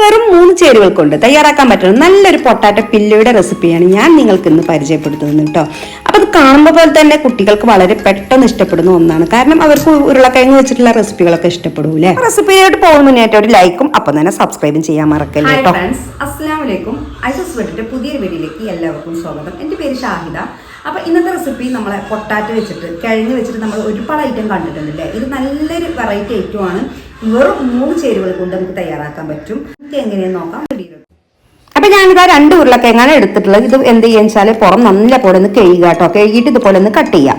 വെറും 3 ചേരുവകൾ കൊണ്ട് തയ്യാറാക്കാൻ പറ്റുന്ന നല്ലൊരു പൊട്ടാറ്റോ പില്ലയുടെ റെസിപ്പിയാണ് ഞാൻ നിങ്ങൾക്ക് ഇന്ന് പരിചയപ്പെടുത്തുന്നത് കേട്ടോ. അപ്പൊ അത് കാണുമ്പോൾ പോലെ തന്നെ കുട്ടികൾക്ക് വളരെ പെട്ടെന്ന് ഇഷ്ടപ്പെടുന്ന ഒന്നാണ്. കാരണം അവർക്ക് ഉരുളക്കിഴങ്ങ് വെച്ചിട്ടുള്ള റെസിപ്പികളൊക്കെ ഇഷ്ടപ്പെടൂലേ. റെസിപ്പിയായിട്ട് പോകുന്ന മുന്നേറ്റം ഒരു ലൈക്കും അപ്പം തന്നെ സബ്സ്ക്രൈബും ചെയ്യാൻ മറക്കല്ലേ കേട്ടോ. അസ്സലാമലൈക്കും. ഐസസ് വെട്ടിട്ട് പുതിയ വീഡിയോയിലേക്ക് എല്ലാവർക്കും സ്വാഗതം. എൻ്റെ പേര് ഷാഹിദ. അപ്പോൾ ഇന്നത്തെ റെസിപ്പി നമ്മളെ പൊട്ടാറ്റോ വെച്ചിട്ട് കിഴങ്ങ് വെച്ചിട്ട് നമ്മൾ ഒരുപാട് ഐറ്റം കണ്ടിട്ടുണ്ടല്ലേ. ഇത് നല്ലൊരു വെറൈറ്റി ഐറ്റമാണ്. വെറും 3 ചേരുവകൾ കൊണ്ട് നമുക്ക് തയ്യാറാക്കാൻ പറ്റും. നമുക്ക് എങ്ങനെയെന്ന് നോക്കാം. അപ്പൊ ഞാനിതാ 2 ഉരുളക്കിഴങ്ങാണ് എടുത്തിട്ടുള്ളത്. ഇത് എന്ത് ചെയ്യാന്ന് വെച്ചാൽ പുറം നല്ല പോലെ ഒന്ന് കഴുകുക കേട്ടോ. കഴുകിയിട്ട് ഇതുപോലെ ഒന്ന് കട്ട് ചെയ്യാം.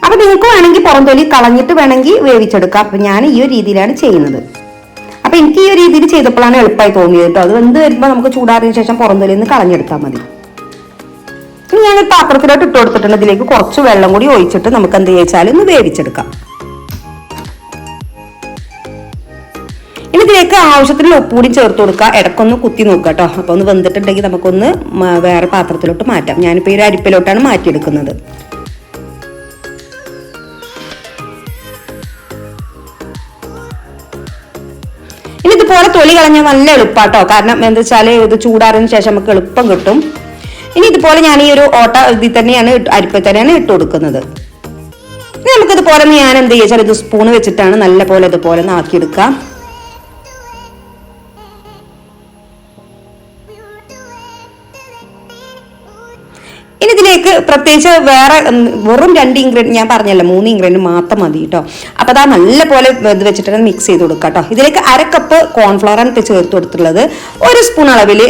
അപ്പൊ നിങ്ങൾക്ക് വേണമെങ്കിൽ പുറം തൊലി കളഞ്ഞിട്ട് വേണമെങ്കിൽ വേവിച്ചെടുക്കാം. അപ്പൊ ഞാൻ ഈ ഒരു രീതിയിലാണ് ചെയ്യുന്നത്. അപ്പൊ എനിക്ക് ഈ ഒരു രീതിയിൽ ചെയ്തപ്പോഴാണ് എളുപ്പമായി തോന്നിയത് കേട്ടോ. അത് വെന്ത് വരുമ്പോൾ നമുക്ക് ചൂടാറിയതിനു ശേഷം പുറം തൊലി ഒന്ന് കളഞ്ഞെടുത്താൽ മതി. ഇനി ഞാനൊരു പാത്രത്തിലോട്ട് ഇട്ട് കൊടുത്തിട്ടുണ്ട്. ഇതിലേക്ക് കുറച്ച് വെള്ളം കൂടി ഒഴിച്ചിട്ട് നമുക്ക് എന്ത് ചെയ്യിച്ചാൽ ഒന്ന് വേവിച്ചെടുക്കാം. ഇനി ഇതിലേക്ക് ആവശ്യത്തിന് ഉപ്പ് കൂടി ചേർത്ത് കൊടുക്കുക. ഇടക്കൊന്ന് കുത്തി നോക്കുക കേട്ടോ. അപ്പോൾ ഒന്ന് വെന്തിട്ടുണ്ടെങ്കിൽ നമുക്കൊന്ന് വേറെ പാത്രത്തിലോട്ട് മാറ്റാം. ഞാനിപ്പോൾ ഈ ഒരു അരിപ്പിലോട്ടാണ് മാറ്റിയെടുക്കുന്നത്. ഇനി ഇതുപോലെ തൊലി കളഞ്ഞാൽ നല്ല എളുപ്പാട്ടോ. കാരണം എന്താ വെച്ചാൽ ഇത് ചൂടാറിന് ശേഷം നമുക്ക് എളുപ്പം കിട്ടും. ഇനി ഇതുപോലെ ഞാൻ ഈ ഒരു ഓട്ട ഇതിൽ തന്നെയാണ് അരിപ്പിൽ തന്നെയാണ് ഇട്ട് കൊടുക്കുന്നത്. ഇനി നമുക്കിതുപോലെ ഞാൻ എന്ത് ചെയ്യാച്ചാൽ ഇത് സ്പൂണ് വെച്ചിട്ടാണ് നല്ല പോലെ ഇതുപോലെ ഒന്ന് ആക്കിയെടുക്കാം. ഇനി ഇതിലേക്ക് പ്രത്യേകിച്ച് വേറെ വെറും 2 ഇൻഗ്രീഡിയൻറ്റ് ഞാൻ പറഞ്ഞല്ലോ, 3 ഇൻഗ്രീഡിയൻറ്റ് മാത്രം മതി കേട്ടോ. അപ്പോൾ അതാ നല്ല പോലെ ഇത് വെച്ചിട്ട് മിക്സ് ചെയ്ത് കൊടുക്കുക കേട്ടോ. ഇതിലേക്ക് 1/2 കപ്പ് കോൺഫ്ലവറാണ് ചേർത്ത് കൊടുത്തിട്ടുള്ളത്. 1 സ്പൂൺ അളവിൽ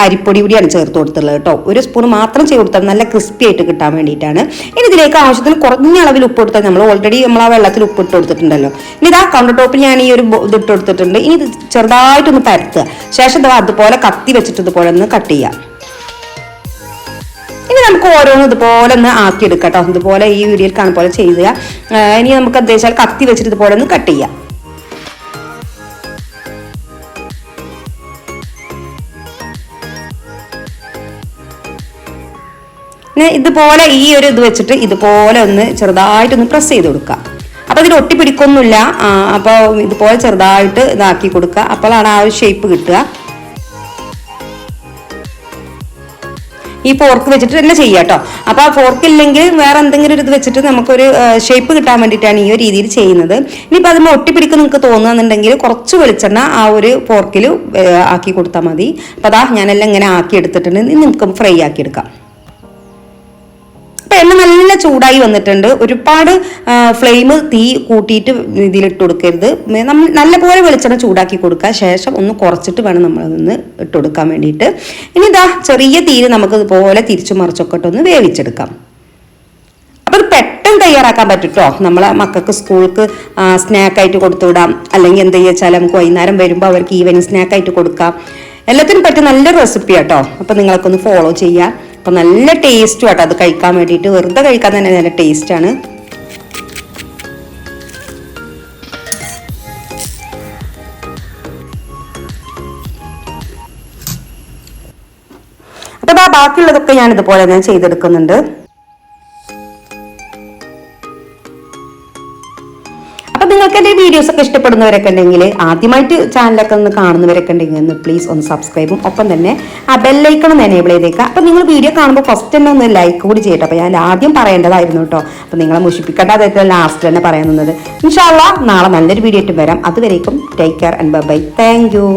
അരിപ്പൊടി കൂടിയാണ് ചേർത്ത് കൊടുത്തിട്ടുള്ളത് കേട്ടോ. 1 സ്പൂൺ മാത്രം ചെയ്ത് കൊടുത്താൽ നല്ല ക്രിസ്പി ആയിട്ട് കിട്ടാൻ വേണ്ടിയിട്ടാണ്. ഇനി ഇതിലേക്ക് ആവശ്യത്തിന് കുറഞ്ഞ അളവിൽ ഉപ്പ് കൊടുത്താൽ നമ്മൾ ഓൾറെഡി നമ്മൾ ആ വെള്ളത്തിൽ ഉപ്പ് ഇട്ട് കൊടുത്തിട്ടുണ്ടല്ലോ. ഇനി ഇതാ കൗണ്ടർ ടോപ്പിൽ ഞാൻ ഈ ഒരു ഇത് ഇട്ട് കൊടുത്തിട്ടുണ്ട്. ഇനി ഇത് ചെറുതായിട്ടൊന്ന് പരത്തുക. ശേഷം അതുപോലെ കത്തി വെച്ചിട്ട് ഇതുപോലെ ഒന്ന് കട്ട് ചെയ്യാം. ഇനി നമുക്ക് ഓരോന്നും ഇതുപോലെ ഒന്ന് ആക്കിയെടുക്കാം കേട്ടോ. ഇതുപോലെ ഈ വീഡിയോയിൽ കാണുന്ന പോലെ ചെയ്യുക. ഇനി നമുക്ക് എന്താ വെച്ചാൽ കത്തി വെച്ചിട്ട് ഇതുപോലെ ഒന്ന് കട്ട് ചെയ്യാം. ഇതുപോലെ ഈ ഒരു ഇത് വെച്ചിട്ട് ഇതുപോലെ ഒന്ന് ചെറുതായിട്ടൊന്ന് പ്രസ് ചെയ്ത് കൊടുക്കുക. അപ്പോൾ ഇതിൽ ഒട്ടിപ്പിടിക്കൊന്നുമില്ല. അപ്പോൾ ഇതുപോലെ ചെറുതായിട്ട് ഇതാക്കി കൊടുക്കുക. അപ്പോഴാണ് ആ ഒരു ഷേപ്പ് കിട്ടുക. ഈ ഫോർക്ക് വെച്ചിട്ട് തന്നെ ചെയ്യാം കേട്ടോ. അപ്പോൾ ആ ഫോർക്ക് ഇല്ലെങ്കിൽ വേറെ എന്തെങ്കിലും ഒരു ഇത് വെച്ചിട്ട് നമുക്കൊരു ഷേപ്പ് കിട്ടാൻ വേണ്ടിയിട്ടാണ് ഈ ഒരു രീതിയിൽ ചെയ്യുന്നത്. ഇനിയിപ്പോൾ അതിന് ഒട്ടിപ്പിടിക്കും നിങ്ങൾക്ക് തോന്നുകയെന്നുണ്ടെങ്കിൽ കുറച്ച് വെളിച്ചെണ്ണ ആ ഒരു ഫോർക്കിൽ ആക്കി കൊടുത്താൽ മതി. അപ്പോൾ അതാ ഞാനെല്ലാം ഇങ്ങനെ ആക്കി എടുത്തിട്ടുണ്ട്. ഇനി നമുക്ക് ഫ്രൈ ആക്കി എടുക്കാം. അപ്പോൾ എണ്ണ നല്ല ചൂടായി വന്നിട്ടുണ്ട്. ഒരുപാട് ഫ്ലെയിം തീ കൂട്ടിയിട്ട് ഇതിലിട്ട് കൊടുക്കരുത്. നല്ലപോലെ വെളിച്ചെണ്ണ ചൂടാക്കി കൊടുക്കുക. ശേഷം ഒന്ന് കുറച്ചിട്ട് വേണം നമ്മളതൊന്ന് ഇട്ട് കൊടുക്കാൻ വേണ്ടിയിട്ട്. ഇനി ഇതാ ചെറിയ തീര് നമുക്ക് ഇതുപോലെ തിരിച്ചു മറിച്ചൊക്കെ ഒന്ന് വേവിച്ചെടുക്കാം. അപ്പോൾ ഇത് പെട്ടെന്ന് തയ്യാറാക്കാൻ പറ്റും കേട്ടോ. നമ്മളെ മക്കൾക്ക് സ്കൂൾക്ക് സ്നാക്കായിട്ട് കൊടുത്തു വിടാം. അല്ലെങ്കിൽ എന്താ വെച്ചാൽ നമുക്ക് വൈകുന്നേരം വരുമ്പോൾ അവർക്ക് ഈവനിങ് സ്നാക്കായിട്ട് കൊടുക്കാം. എല്ലാത്തിനും പറ്റിയ നല്ലൊരു റെസിപ്പി കേട്ടോ. അപ്പോൾ നിങ്ങൾക്കൊന്ന് ഫോളോ ചെയ്യാം. അപ്പോൾ നല്ല ടേസ്റ്റും കേട്ടോ അത് കഴിക്കാൻ വേണ്ടിയിട്ട്. വെറുതെ കഴിക്കാൻ തന്നെ നല്ല ടേസ്റ്റാണ്. അപ്പോൾ ബാക്കിയുള്ളതൊക്കെ ഞാൻ ഇതുപോലെ ഞാൻ ചെയ്തെടുക്കുന്നുണ്ട്. നിങ്ങൾക്ക് എൻ്റെ വീഡിയോസ് ഒക്കെ ഇഷ്ടപ്പെടുന്നവരൊക്കെ ഉണ്ടെങ്കിൽ, ആദ്യമായിട്ട് ചാനലൊക്കെ ഒന്ന് കാണുന്നവരൊക്കെ ഉണ്ടെങ്കിൽ ഒന്ന് പ്ലീസ് ഒന്ന് സബ്സ്ക്രൈബും ഒപ്പം തന്നെ ആ ബെല്ലൈക്കണം എനേബിൾ ചെയ്തേക്കുക. അപ്പോൾ നിങ്ങൾ വീഡിയോ കാണുമ്പോൾ ഫസ്റ്റ് തന്നെ ഒന്ന് ലൈക്ക് കൂടി ചെയ്യട്ടെ. അപ്പോൾ ഞാൻ ആദ്യം പറയേണ്ടതായിരുന്നു കേട്ടോ. അപ്പോൾ നിങ്ങളെ മുഷിപ്പിക്കേണ്ട അതായത് ലാസ്റ്റ് തന്നെ പറയാൻ നിന്നത്. ഇൻഷാ അല്ലാഹ് നാളെ നല്ലൊരു വീഡിയോ ആയിട്ട് വരാം. അതുവരേക്കും take care and bye. Thank U.